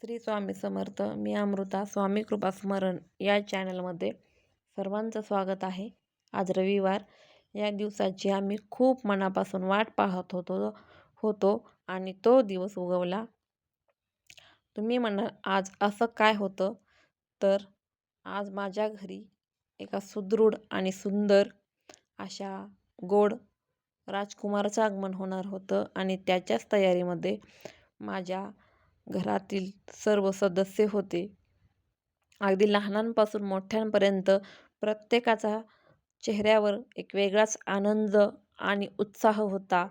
श्री स्वामी समर्थ. मी अमृता स्वामी कृपा स्मरण या चॅनलमध्ये सर्वांचं स्वागत आहे. आज रविवार, या दिवसाची आम्ही खूप मनापासून वाट पाहत होतो आणि तो दिवस उगवला. तुम्ही म्हणाल आज असं काय होतं, तर आज माझ्या घरी एका सुदृढ आणि सुंदर अशा गोड राजकुमाराचं आगमन होणार होतं आणि त्याच्याच तयारीमध्ये माझ्या घरातील सर्व सदस्य होते. अगदी लहानांपासून मोठ्यांपर्यंत प्रत्येकाचा चेहऱ्यावर एक वेगळाच आनंद आणि उत्साह होता.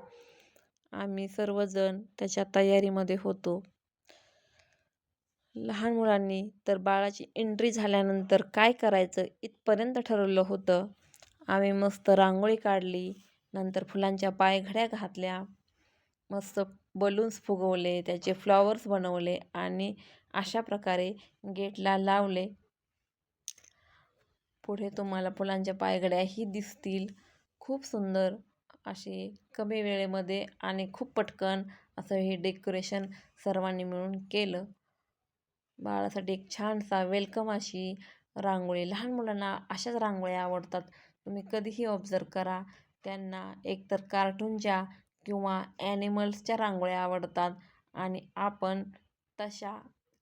आम्ही सर्वजण त्याच्या तयारीमध्ये होतो. लहान मुलांनी तर बाळाची एंट्री झाल्यानंतर काय करायचं इथपर्यंत ठरवलं होतं. आम्ही मस्त रांगोळी काढली, नंतर फुलांच्या पायघड्या घातल्या, मस्त बलून्स फुगवले, त्याचे फ्लॉवर्स बनवले आणि अशा प्रकारे गेटला लावले. पुढे तुम्हाला फुलांच्या पायघड्याही दिसतील. खूप सुंदर असे कमी वेळेमध्ये आणि खूप पटकन असं हे डेकोरेशन सर्वांनी मिळून केलं. बाळासाठी एक छानसा वेलकम अशी रांगोळी. लहान मुलांना अशाच रांगोळ्या आवडतात. तुम्ही कधीही ऑब्झर्व करा, त्यांना एकतर कार्टूनच्या किंवा ॲनिमल्सच्या रांगोळ्या आवडतात आणि आपण तशा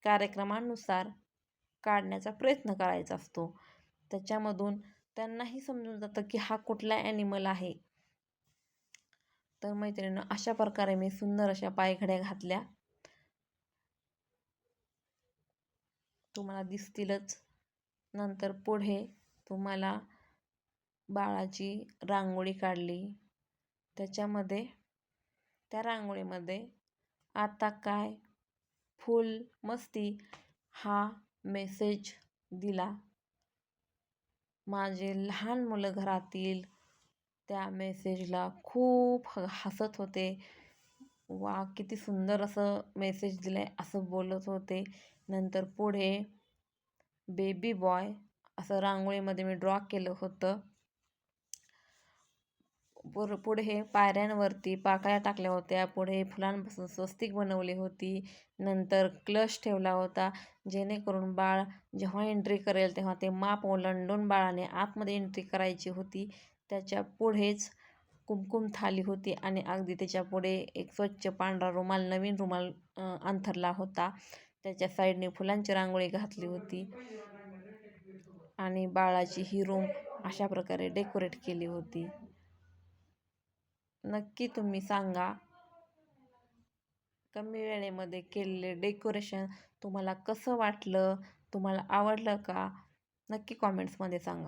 कार्यक्रमानुसार काढण्याचा प्रयत्न करायचा असतो. त्याच्यामधून त्यांनाही समजून जातं की हा कुठला ॲनिमल आहे. तर मैत्रिणींनो, अशा प्रकारे मी सुंदर अशा पायघड्या घातल्या, तुम्हाला दिसतीलच. नंतर पुढे तुम्हाला बाळाची रांगोळी काढली. त्या रांगोळीमध्ये आता काय फुल मस्ती हा मेसेज दिला. माझे लहान मुलं घरातील त्या मेसेजला खूप हसत होते. वा, किती सुंदर असं मेसेज दिलंय असं बोलत होते. नंतर पुढे बेबी बॉय असं रांगोळीमध्ये मी ड्रॉ केलं होतं. पुढे पायऱ्यांवरती पाकळ्या टाकल्या होत्या. पुढे फुलांपासून स्वस्तिक बनवली होती. नंतर कलश ठेवला होता, जेणेकरून बाळ जेव्हा एंट्री करेल तेव्हा ते माप ओलांडून बाळाने आतमध्ये एंट्री करायची होती. त्याच्या पुढेच कुमकुम थाली होती आणि अगदी त्याच्या पुढे एक स्वच्छ पांढरा रुमाल, नवीन रुमाल अंथरला होता. त्याच्या साईडने फुलांची रांगोळी घातली होती आणि बाळाची ही रूम अशा प्रकारे डेकोरेट केली होती. नक्की तुम्ही सांगा, कमी वेळेमध्ये केलेले डेकोरेशन तुम्हाला कसं वाटलं, तुम्हाला आवडलं का? नक्की कॉमेंट्समध्ये सांगा.